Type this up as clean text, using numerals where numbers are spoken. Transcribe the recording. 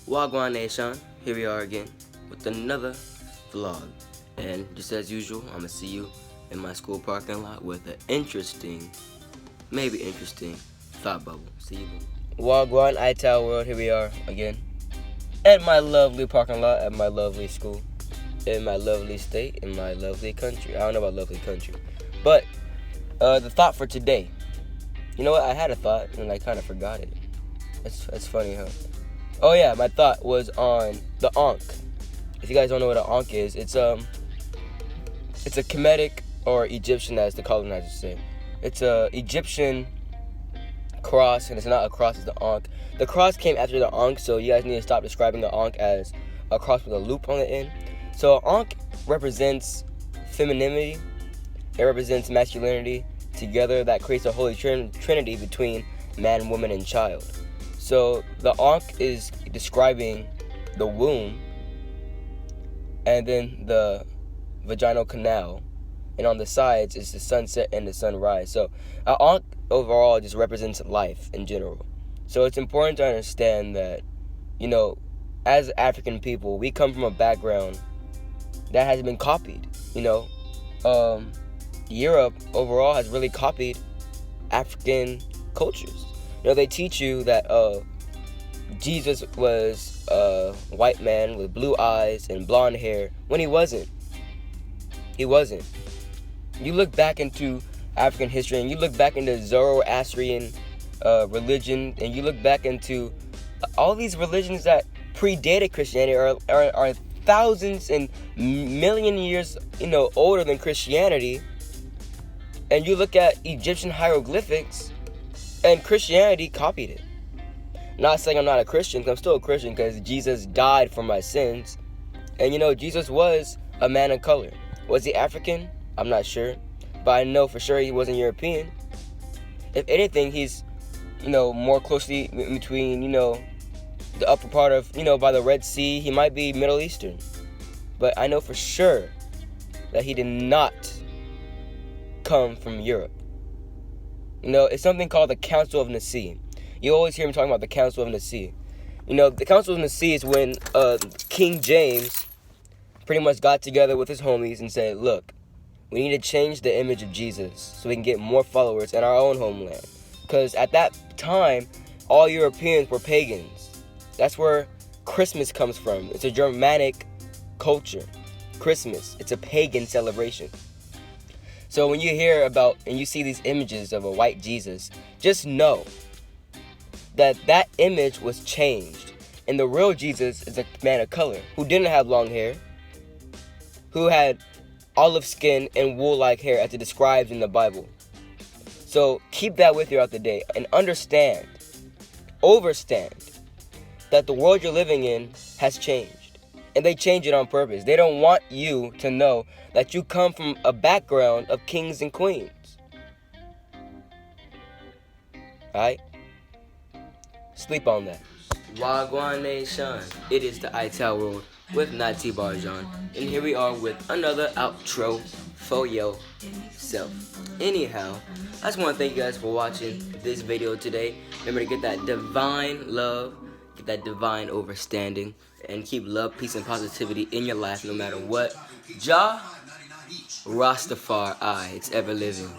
Wagwan Nation, here we are again with another vlog. And just as usual, I'm gonna see you in my school parking lot with an interesting, maybe interesting thought bubble. See you then. Wagwan Ital World, here we are again at my lovely parking lot at my lovely school, in my lovely state, in my lovely country. I don't know about lovely country, but the thought for today. You know what? I had a thought and I kind of forgot it. That's funny, huh? Oh yeah, my thought was on the Ankh. If you guys don't know what an Ankh is, it's a Kemetic or Egyptian, as the colonizers say. It's a Egyptian cross, and it's not a cross, it's the Ankh. The cross came after the Ankh, so you guys need to stop describing the Ankh as a cross with a loop on the end. So Ankh represents femininity, it represents masculinity. Together, that creates a holy trinity between man, woman, and child. So the Ankh is describing the womb, and then the vaginal canal, and on the sides is the sunset and the sunrise. So an Ankh overall just represents life in general. So it's important to understand that, you know, as African people, we come from a background that has been copied. You know, Europe overall has really copied African cultures. You know, they teach you that Jesus was a white man with blue eyes and blonde hair when he wasn't. He wasn't. You look back into African history and you look back into Zoroastrian religion, and you look back into all these religions that predated Christianity are thousands and million years, you know, older than Christianity. And you look at Egyptian hieroglyphics, and Christianity copied it. Not saying I'm not a Christian, 'cause I'm still a Christian because Jesus died for my sins. And you know, Jesus was a man of color. Was he African? I'm not sure. But I know for sure he wasn't European. If anything, he's, you know, more closely between, you know, the upper part of, you know, by the Red Sea. He might be Middle Eastern. But I know for sure that he did not come from Europe. You know, it's something called the Council of Nicaea. You always hear me talking about the Council of Nicaea. You know, the Council of Nicaea is when King James pretty much got together with his homies and said, look, we need to change the image of Jesus so we can get more followers in our own homeland. Because at that time, all Europeans were pagans. That's where Christmas comes from. It's a Germanic culture. Christmas, it's a pagan celebration. So when you hear about and you see these images of a white Jesus, just know that that image was changed. And the real Jesus is a man of color who didn't have long hair, who had olive skin and wool-like hair as it describes in the Bible. So keep that with you throughout the day and understand, overstand, that the world you're living in has changed. And they change it on purpose. They don't want you to know that you come from a background of kings and queens. Alright? Sleep on that. Wagwan Nation. It is the Ital World with Nati Barjan. And here we are with another outro for yourself. Anyhow, I just want to thank you guys for watching this video today. Remember to get that divine love, get that divine overstanding, and keep love, peace, and positivity in your life no matter what. JAH RASTAFARI, it's ever living.